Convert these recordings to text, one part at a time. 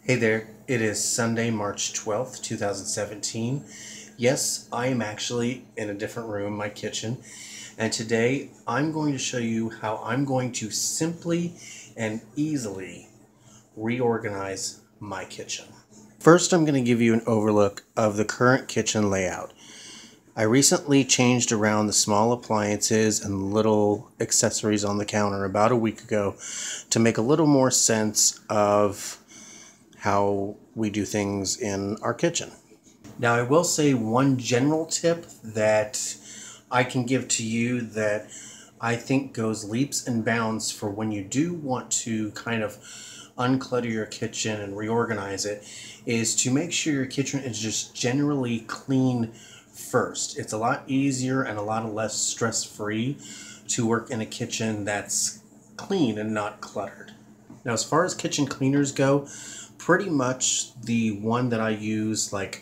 Hey there, it is Sunday, March 12th, 2017. Yes, I am actually in a different room, my kitchen, and today I'm going to show you how I'm going to simply and easily reorganize my kitchen. First, I'm going to give you an overlook of the current kitchen layout. I recently changed around the small appliances and little accessories on the counter about a week ago to make a little more sense of how we do things in our kitchen. Now, I will say one general tip that I can give to you that I think goes leaps and bounds for when you do want to kind of unclutter your kitchen and reorganize it is to make sure your kitchen is just generally clean first. It's a lot easier and a lot less stress-free to work in a kitchen that's clean and not cluttered. Now, as far as kitchen cleaners go, pretty much the one that I use like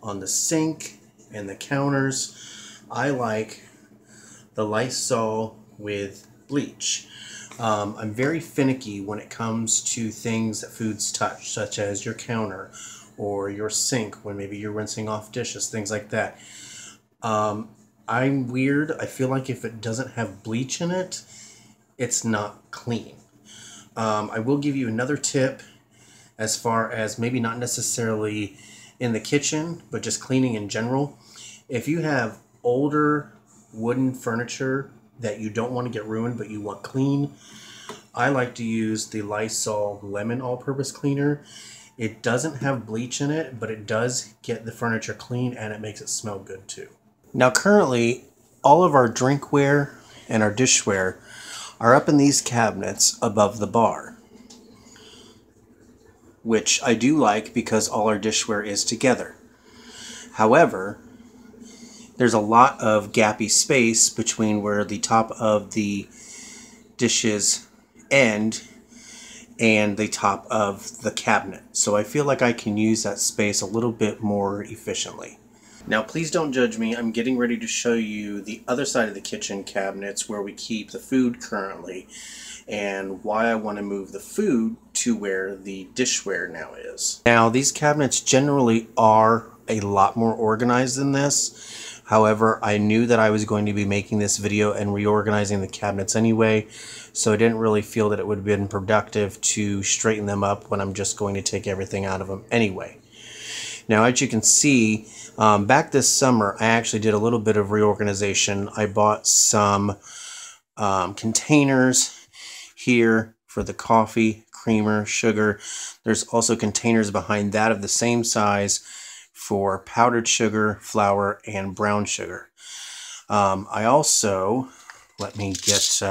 on the sink and the counters, I like the Lysol with bleach. I'm very finicky when it comes to things that foods touch, such as your counter or your sink when maybe you're rinsing off dishes, things like that. I'm weird. I feel like if it doesn't have bleach in it, it's not clean. I will give you another tip as far as maybe not necessarily in the kitchen, but just cleaning in general. If you have older wooden furniture that you don't want to get ruined, but you want clean, I like to use the Lysol Lemon All-Purpose Cleaner. It doesn't have bleach in it, but it does get the furniture clean and it makes it smell good too. Now currently, all of our drinkware and our dishware are up in these cabinets above the bar, which I do like because all our dishware is together. However, there's a lot of gappy space between where the top of the dishes end and the top of the cabinet. So I feel like I can use that space a little bit more efficiently. Now please don't judge me, I'm getting ready to show you the other side of the kitchen cabinets where we keep the food currently and why I want to move the food to where the dishware now is. Now these cabinets generally are a lot more organized than this. However, I knew that I was going to be making this video and reorganizing the cabinets anyway, so I didn't really feel that it would have been productive to straighten them up when I'm just going to take everything out of them anyway. Now, as you can see, back this summer, I actually did a little bit of reorganization. I bought some containers here for the coffee, creamer, sugar. There's also containers behind that of the same size for powdered sugar, flour, and brown sugar. I also, let me get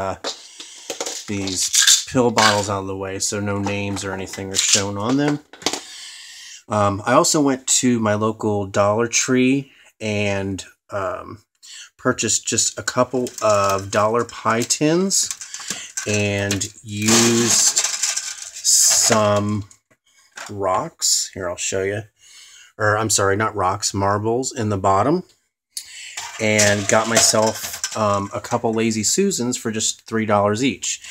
these pill bottles out of the way so no names or anything are shown on them. I also went to my local Dollar Tree and purchased just a couple of dollar pie tins and used some rocks. Here, I'll show you. Or I'm sorry, not rocks, marbles in the bottom. And got myself a couple Lazy Susans for just $3 each.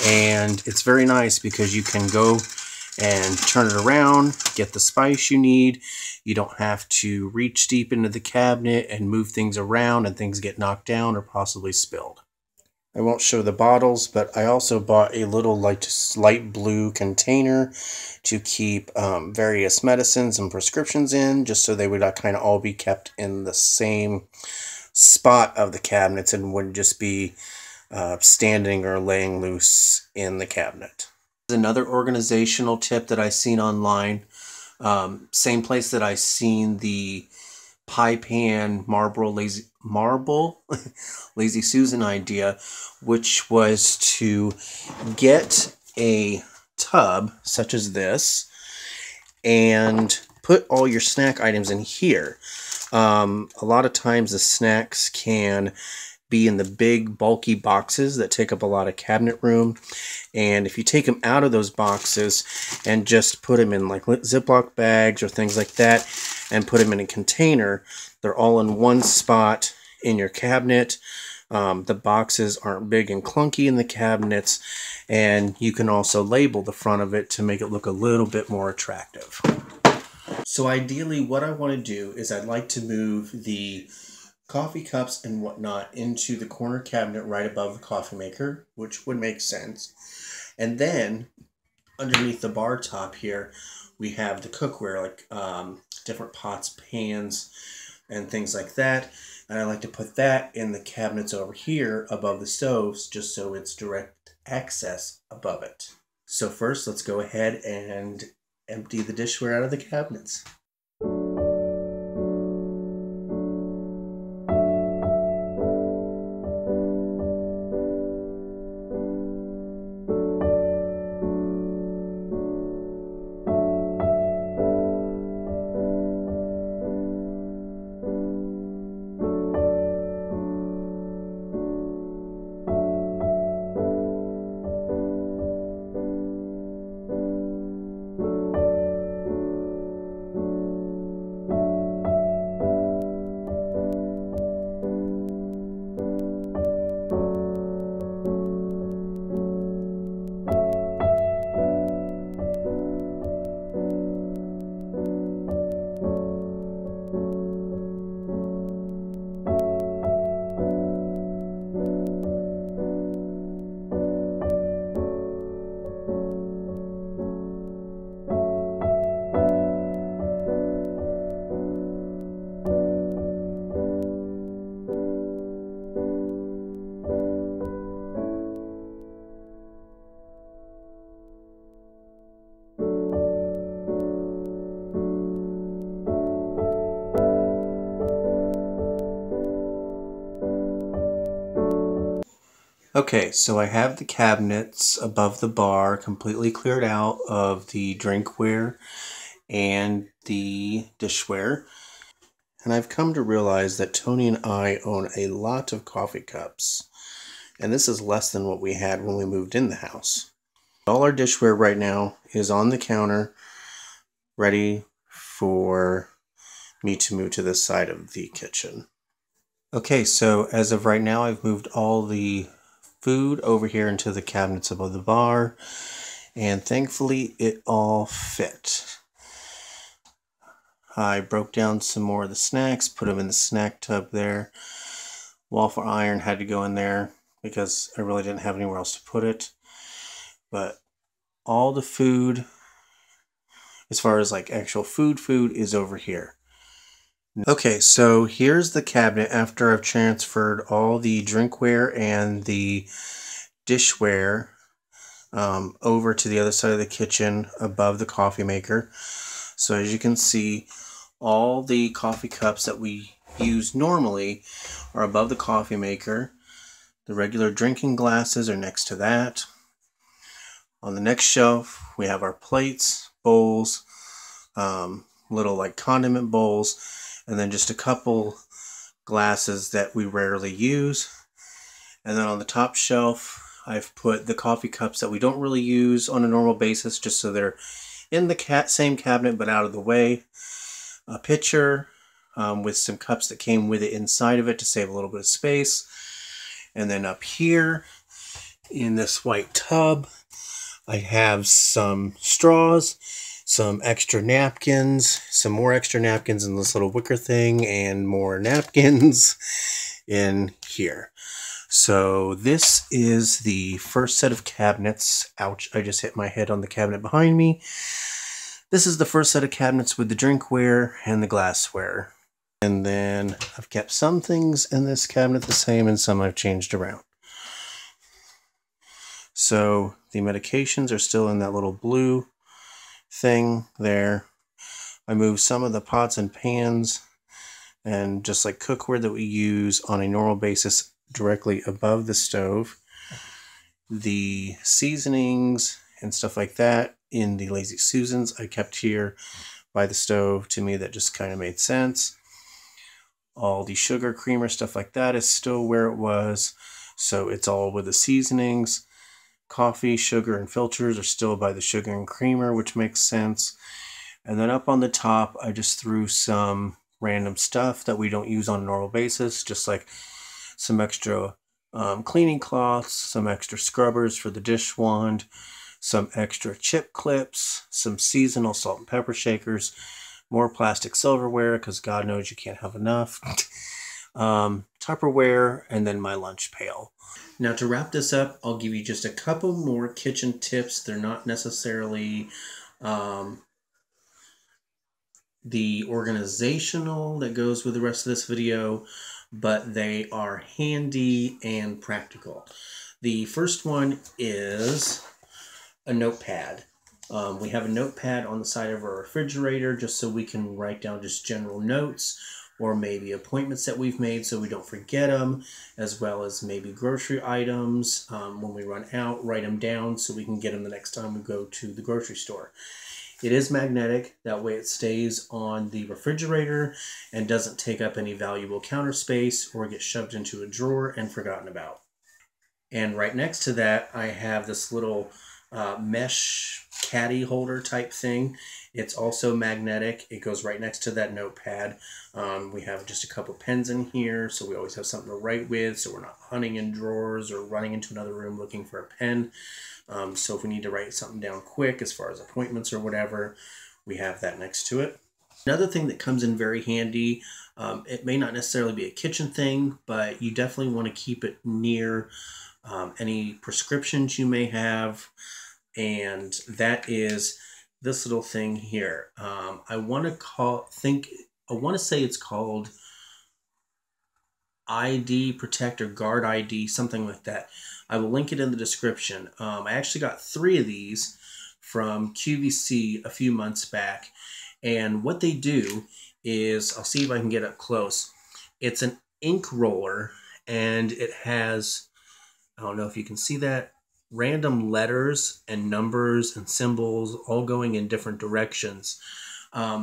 And it's very nice because you can go and turn it around, get the spice you need. You don't have to reach deep into the cabinet and move things around and things get knocked down or possibly spilled. I won't show the bottles, but I also bought a little light blue container to keep various medicines and prescriptions in, just so they would kind of all be kept in the same spot of the cabinets and wouldn't just be standing or laying loose in the cabinet. Another organizational tip that I seen online, same place that I seen the pie pan Lazy Susan idea, which was to get a tub such as this and put all your snack items in here. A lot of times the snacks can be in the big bulky boxes that take up a lot of cabinet room, and if you take them out of those boxes and just put them in like Ziploc bags or things like that and put them in a container, they're all in one spot in your cabinet. The boxes aren't big and clunky in the cabinets, and you can also label the front of it to make it look a little bit more attractive. So ideally what I want to do is I'd like to move the coffee cups and whatnot into the corner cabinet right above the coffee maker, which would make sense. And then underneath the bar top here, we have the cookware, like different pots, pans, and things like that. And I like to put that in the cabinets over here above the stoves, just so it's direct access above it. So first, let's go ahead and empty the dishware out of the cabinets. Okay, so I have the cabinets above the bar completely cleared out of the drinkware and the dishware. And I've come to realize that Tony and I own a lot of coffee cups. And this is less than what we had when we moved in the house. All our dishware right now is on the counter, ready for me to move to this side of the kitchen. Okay, so as of right now, I've moved all the food over here into the cabinets above the bar, and thankfully it all fit. I broke down some more of the snacks, put them in the snack tub there. Waffle iron had to go in there because I really didn't have anywhere else to put it. But all the food, as far as like actual food is over here. Okay, so here's the cabinet after I've transferred all the drinkware and the dishware over to the other side of the kitchen above the coffee maker. So as you can see, all the coffee cups that we use normally are above the coffee maker. The regular drinking glasses are next to that. On the next shelf, we have our plates, bowls, little like condiment bowls, and then just a couple glasses that we rarely use. And then on the top shelf, I've put the coffee cups that we don't really use on a normal basis, just so they're in the same cabinet but out of the way. A pitcher with some cups that came with it inside of it to save a little bit of space. And then up here in this white tub, I have some straws, some extra napkins, some more extra napkins in this little wicker thing, and more napkins in here. So this is the first set of cabinets. Ouch, I just hit my head on the cabinet behind me. This is the first set of cabinets with the drinkware and the glassware. And then I've kept some things in this cabinet the same and some I've changed around. So the medications are still in that little blue thing there. I moved some of the pots and pans and just like cookware that we use on a normal basis directly above the stove. The seasonings and stuff like that in the Lazy Susans I kept here by the stove. To me, that just kind of made sense. All the sugar, creamer, stuff like that is still where it was, so it's all with the seasonings. Coffee, sugar, and filters are still by the sugar and creamer, which makes sense. And then up on the top, I just threw some random stuff that we don't use on a normal basis, just like some extra cleaning cloths, some extra scrubbers for the dish wand, some extra chip clips, some seasonal salt and pepper shakers, more plastic silverware because God knows you can't have enough, Tupperware, and then my lunch pail. Now to wrap this up, I'll give you just a couple more kitchen tips. They're not necessarily the organizational that goes with the rest of this video, but they are handy and practical. The first one is a notepad. We have a notepad on the side of our refrigerator just so we can write down just general notes or maybe appointments that we've made so we don't forget them, as well as maybe grocery items. When we run out, write them down so we can get them the next time we go to the grocery store. It is magnetic, that way it stays on the refrigerator and doesn't take up any valuable counter space or get shoved into a drawer and forgotten about. And right next to that, I have this little mesh caddy holder type thing. It's also magnetic. It goes right next to that notepad. We have just a couple pens in here, so we always have something to write with, so we're not hunting in drawers or running into another room looking for a pen. So if we need to write something down quick as far as appointments or whatever, we have that next to it. Another thing that comes in very handy, it may not necessarily be a kitchen thing, but you definitely want to keep it near any prescriptions you may have, and that is this little thing here. I want to say it's called ID Protect or Guard ID, something like that. I will link it in the description. I actually got 3 of these from QVC a few months back, and what they do is, I'll see if I can get up close. It's an ink roller, and it has, I don't know if you can see that, random letters and numbers and symbols all going in different directions.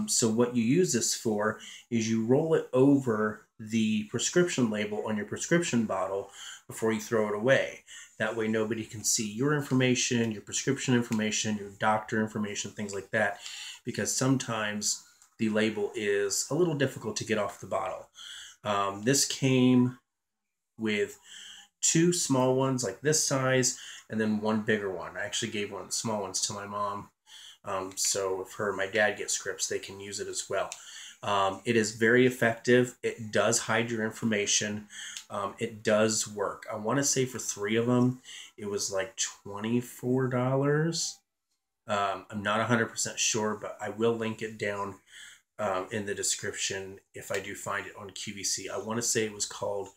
So what you use this for is you roll it over the prescription label on your prescription bottle before you throw it away. That way nobody can see your information, your prescription information, your doctor information, things like that, because sometimes the label is a little difficult to get off the bottle. This came with 2 small ones like this size and then 1 bigger one. I actually gave one of the small ones to my mom. So if her and my dad get scripts, they can use it as well. It is very effective. It does hide your information. It does work. I want to say for 3 of them, it was like $24. I'm not 100% sure, but I will link it down in the description if I do find it on QVC. I want to say it was called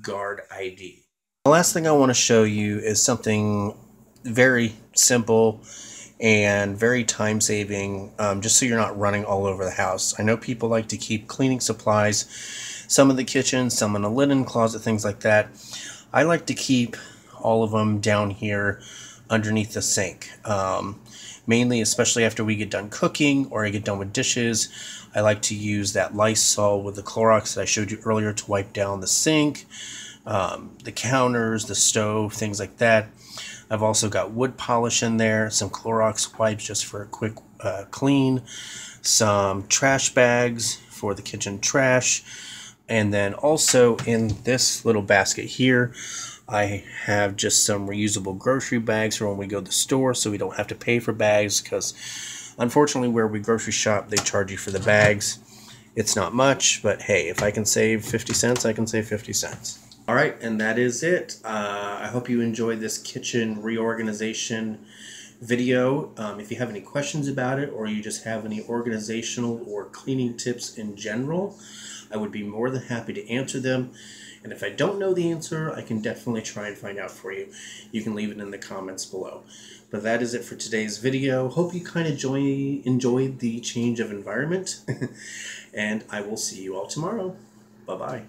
Guard ID. The last thing I want to show you is something very simple and very time-saving, just so you're not running all over the house. I know people like to keep cleaning supplies, some in the kitchen, some in a linen closet, things like that. I like to keep all of them down here underneath the sink. Mainly, especially after we get done cooking or I get done with dishes, I like to use that Lysol with the Clorox that I showed you earlier to wipe down the sink, the counters, the stove, things like that. I've also got wood polish in there, some Clorox wipes just for a quick clean, some trash bags for the kitchen trash, and then also in this little basket here, I have just some reusable grocery bags for when we go to the store so we don't have to pay for bags, because unfortunately where we grocery shop, they charge you for the bags. It's not much, but hey, if I can save 50 cents, I can save 50 cents. All right, and that is it. I hope you enjoyed this kitchen reorganization video. If you have any questions about it, or you just have any organizational or cleaning tips in general, I would be more than happy to answer them. And if I don't know the answer, I can definitely try and find out for you. You can leave it in the comments below. But that is it for today's video. Hope you kind of enjoyed the change of environment. And I will see you all tomorrow. Bye-bye.